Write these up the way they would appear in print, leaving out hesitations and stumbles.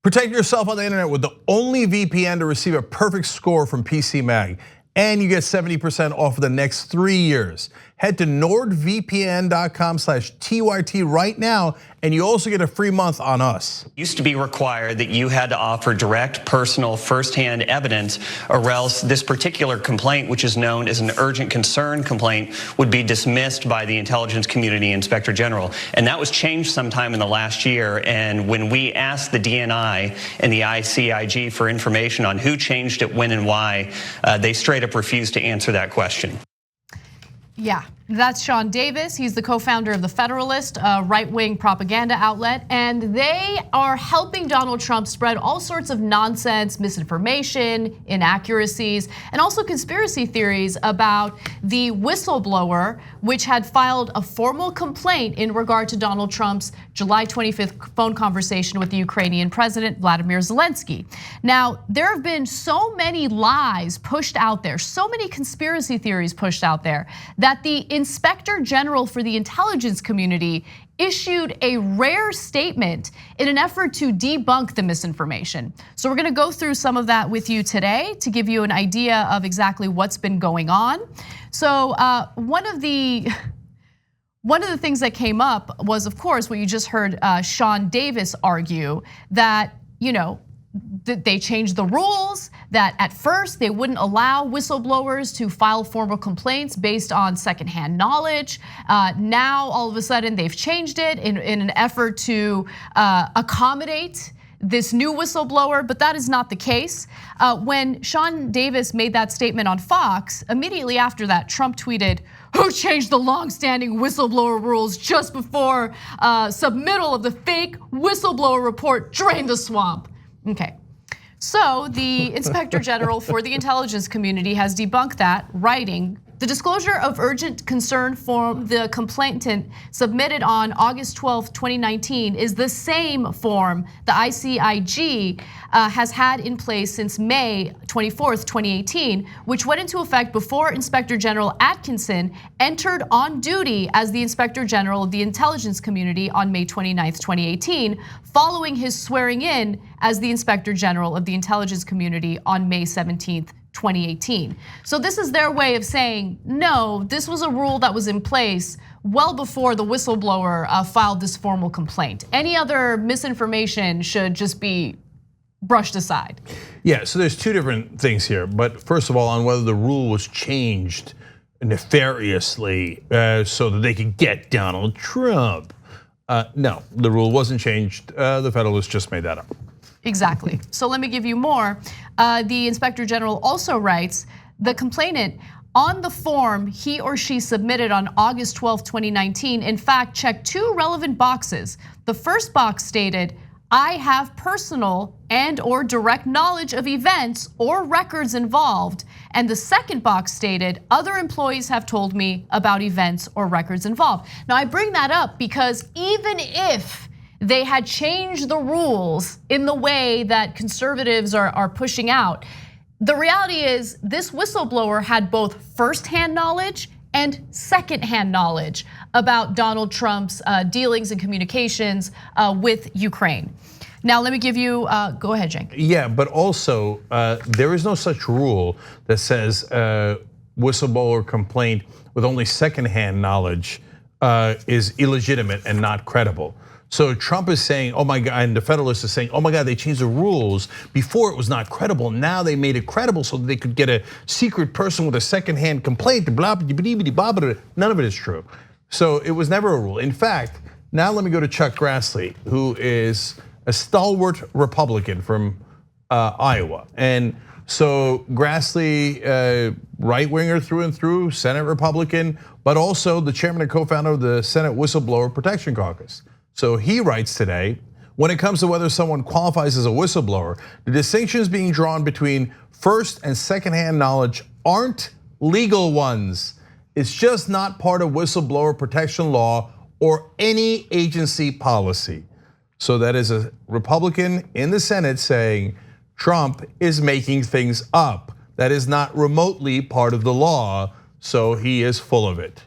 Protect yourself on the internet with the only VPN to receive a perfect score from PC Mag. And you get 70% off for the next 3 years. Head to nordvpn.com/TYT right now, and you also get a free month on us. It used to be required that you had to offer direct, personal, firsthand evidence, or else this particular complaint, which is known as an urgent concern complaint, would be dismissed by the intelligence community inspector general. And that was changed sometime in the last year. And when we asked the DNI and the ICIG for information on who changed it, when, and why, they straight up refused to answer that question. Yeah, that's Sean Davis. He's the co-founder of The Federalist, a right-wing propaganda outlet. And they are helping Donald Trump spread all sorts of nonsense, misinformation, inaccuracies, and also conspiracy theories about the whistleblower, which had filed a formal complaint in regard to Donald Trump's July 25th phone conversation with the Ukrainian president, Vladimir Zelensky. Now, there have been so many lies pushed out there, so many conspiracy theories pushed out there, that the Inspector General for the intelligence community issued a rare statement in an effort to debunk the misinformation. So we're gonna go through some of that with you today to give you an idea of exactly what's been going on. So one of the things that came up was, of course, what you just heard Sean Davis argue, that they changed the rules, that at first they wouldn't allow whistleblowers to file formal complaints based on secondhand knowledge. Now, all of a sudden, they've changed it in an effort to accommodate this new whistleblower, but that is not the case. When Sean Davis made that statement on Fox, immediately after that, Trump tweeted, "Who changed the long-standing whistleblower rules just before submittal of the fake whistleblower report drained the swamp?" Okay, so the Inspector General for the intelligence community has debunked that, writing, "The disclosure of urgent concern form the complainant submitted on August 12, 2019 is the same form the ICIG has had in place since May 24th, 2018, which went into effect before Inspector General Atkinson entered on duty as the Inspector General of the intelligence community on May 29th, 2018, following his swearing in as the Inspector General of the intelligence community on May 17th, 2018. So this is their way of saying, no, this was a rule that was in place well before the whistleblower filed this formal complaint. Any other misinformation should just be brushed aside. Yeah, so there's two different things here. But first of all, on whether the rule was changed nefariously so that they could get Donald Trump. No, the rule wasn't changed. The Federalist just made that up. Exactly. So let me give you more. The Inspector General also writes, the complainant on the form he or she submitted on August 12, 2019, in fact, checked two relevant boxes. The first box stated, "I have personal and or direct knowledge of events or records involved." And the second box stated, "Other employees have told me about events or records involved." Now I bring that up because even if they had changed the rules in the way that conservatives are pushing out, the reality is this whistleblower had both firsthand knowledge and secondhand knowledge about Donald Trump's dealings and communications with Ukraine. Now let me give you, go ahead, Cenk. Yeah, but also there is no such rule that says whistleblower complaint with only secondhand knowledge is illegitimate and not credible. So Trump is saying, oh my God, and the Federalist is saying, oh my God, they changed the rules. Before it was not credible, now they made it credible so that they could get a secret person with a secondhand complaint, blah, blah, blah, blah, blah. None of it is true. So it was never a rule. In fact, now let me go to Chuck Grassley, who is a stalwart Republican from Iowa. And so Grassley, right-winger through and through, Senate Republican, but also the chairman and co-founder of the Senate Whistleblower Protection Caucus. So he writes today, when it comes to whether someone qualifies as a whistleblower, the distinctions being drawn between first and secondhand knowledge aren't legal ones. It's just not part of whistleblower protection law or any agency policy. So that is a Republican in the Senate saying Trump is making things up. That is not remotely part of the law, so he is full of it.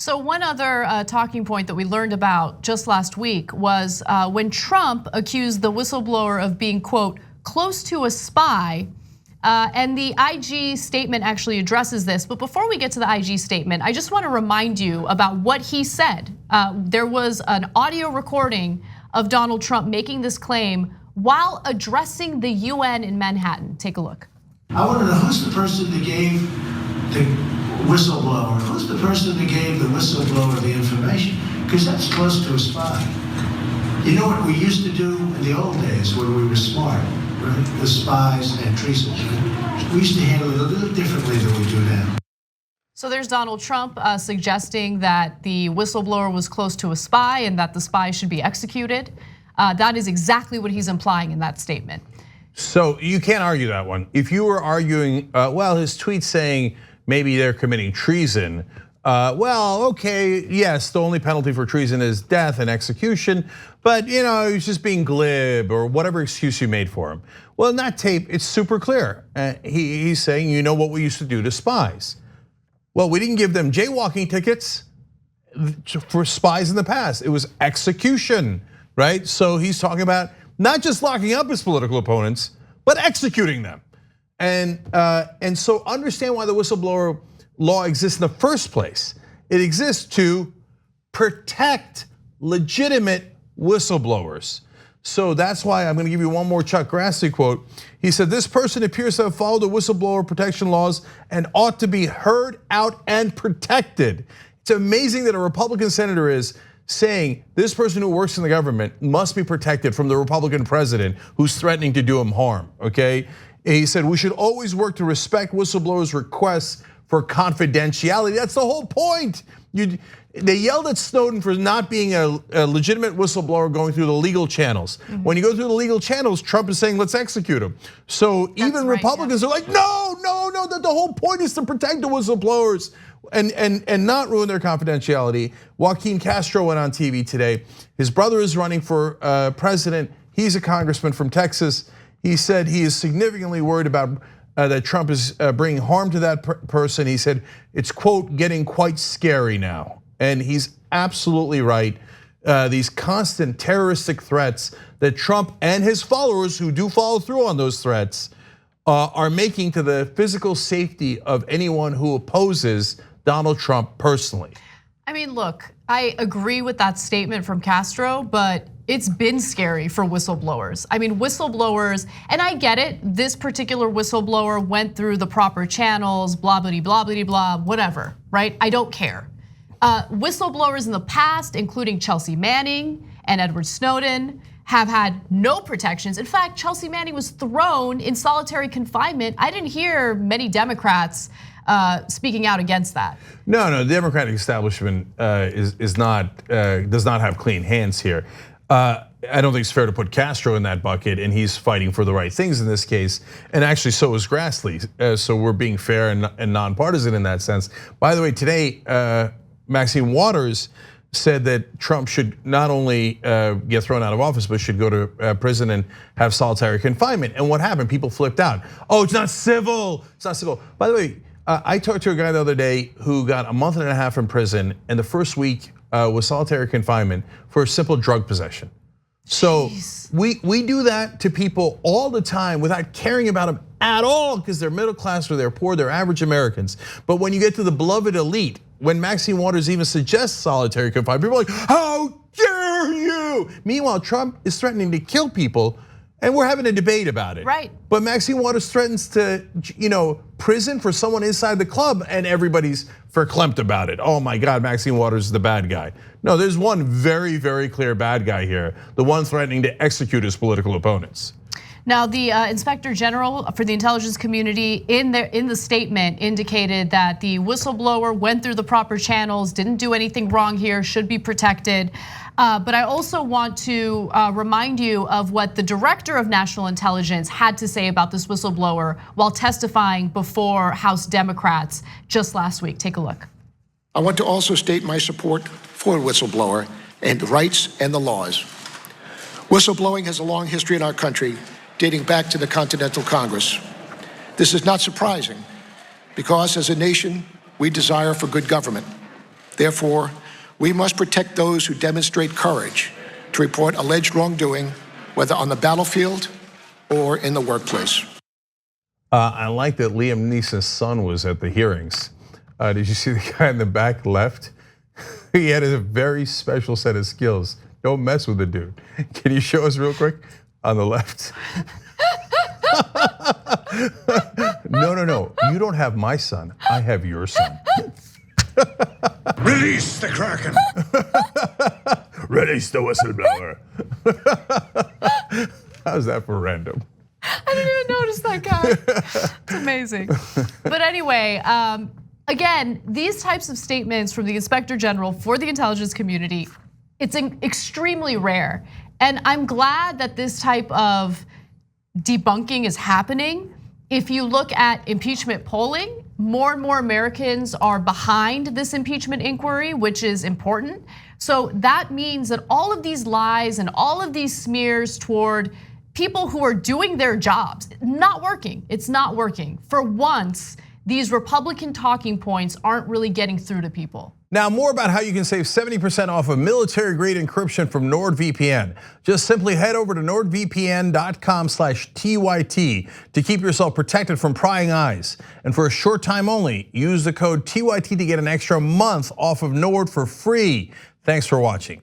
So one other talking point that we learned about just last week was when Trump accused the whistleblower of being, quote, close to a spy. And the IG statement actually addresses this. But before we get to the IG statement, I just want to remind you about what he said. There was an audio recording of Donald Trump making this claim while addressing the UN in Manhattan. Take a look. I want to know who's the person that gave the whistleblower, who's the person that gave the whistleblower the information? Because that's close to a spy. You know what we used to do in the old days when we were smart, right? The spies and treasons. We used to handle it a little differently than we do now. So there's Donald Trump suggesting that the whistleblower was close to a spy and that the spy should be executed. That is exactly what he's implying in that statement. So you can't argue that one. If you were arguing, well, his tweet saying maybe they're committing treason, well, okay, yes, the only penalty for treason is death and execution, but he's just being glib or whatever excuse you made for him. Well, in that tape, it's super clear. He's saying, you know what we used to do to spies. Well, we didn't give them jaywalking tickets for spies in the past. It was execution, right? So he's talking about not just locking up his political opponents, but executing them. And so understand why the whistleblower law exists in the first place. It exists to protect legitimate whistleblowers. So that's why I'm gonna give you one more Chuck Grassley quote. He said, this person appears to have followed the whistleblower protection laws and ought to be heard out and protected. It's amazing that a Republican senator is saying this person who works in the government must be protected from the Republican president who's threatening to do him harm, okay? He said, we should always work to respect whistleblowers' requests for confidentiality. That's the whole point. They yelled at Snowden for not being a legitimate whistleblower going through the legal channels. When you go through the legal channels, Trump is saying, let's execute him. So even Republicans are like, no, the whole point is to protect the whistleblowers and not ruin their confidentiality. Joaquin Castro went on TV today. His brother is running for president. He's a congressman from Texas. He said he is significantly worried about that Trump is bringing harm to that person. He said it's, quote, getting quite scary now. And he's absolutely right. These constant terroristic threats that Trump and his followers who do follow through on those threats are making to the physical safety of anyone who opposes Donald Trump personally. I mean, look, I agree with that statement from Castro, but it's been scary for whistleblowers. I mean, whistleblowers, and I get it, this particular whistleblower went through the proper channels, blah, blah, blah, blah, blah, whatever, right? I don't care. Whistleblowers in the past, including Chelsea Manning and Edward Snowden, have had no protections. In fact, Chelsea Manning was thrown in solitary confinement. I didn't hear many Democrats speaking out against that. No, the Democratic establishment does not have clean hands here. I don't think it's fair to put Castro in that bucket, and he's fighting for the right things in this case. And actually, so is Grassley. So we're being fair and nonpartisan in that sense. By the way, today, Maxine Waters said that Trump should not only get thrown out of office, but should go to prison and have solitary confinement. And what happened? People flipped out. Oh, it's not civil. It's not civil. By the way, I talked to a guy the other day who got a month and a half in prison, and the first week was solitary confinement for a simple drug possession. So we do that to people all the time without caring about them at all, because they're middle class or they're poor, they're average Americans. But when you get to the beloved elite, when Maxine Waters even suggests solitary confinement, people are like, how dare you? Meanwhile, Trump is threatening to kill people, and we're having a debate about it. Right. But Maxine Waters threatens to, prison for someone inside the club, and everybody's verklempt about it. Oh my God, Maxine Waters is the bad guy. No, there's one very, very clear bad guy here, the one threatening to execute his political opponents. Now, the Inspector General for the intelligence community in the statement indicated that the whistleblower went through the proper channels, didn't do anything wrong here, should be protected. But I also want to remind you of what the Director of National Intelligence had to say about this whistleblower while testifying before House Democrats just last week. Take a look. I want to also state my support for the whistleblower and the rights and the laws. Whistleblowing has a long history in our country, dating back to the Continental Congress. This is not surprising, because as a nation, we desire for good government. Therefore, we must protect those who demonstrate courage to report alleged wrongdoing, whether on the battlefield or in the workplace. I like that Liam Neeson's son was at the hearings. Did you see the guy in the back left? He had a very special set of skills. Don't mess with the dude. Can you show us real quick on the left? No. You don't have my son. I have your son. Release the Kraken. Release the whistleblower. How's that for random? I didn't even notice that guy. It's amazing. But anyway, again, these types of statements from the Inspector General for the intelligence community, it's extremely rare. And I'm glad that this type of debunking is happening. If you look at impeachment polling, more and more Americans are behind this impeachment inquiry, which is important. So that means that all of these lies and all of these smears toward people who are doing their jobs, not working. It's not working. For once, these Republican talking points aren't really getting through to people. Now, more about how you can save 70% off of military-grade encryption from NordVPN. Just simply head over to nordvpn.com/TYT to keep yourself protected from prying eyes. And for a short time only, use the code TYT to get an extra month off of Nord for free. Thanks for watching.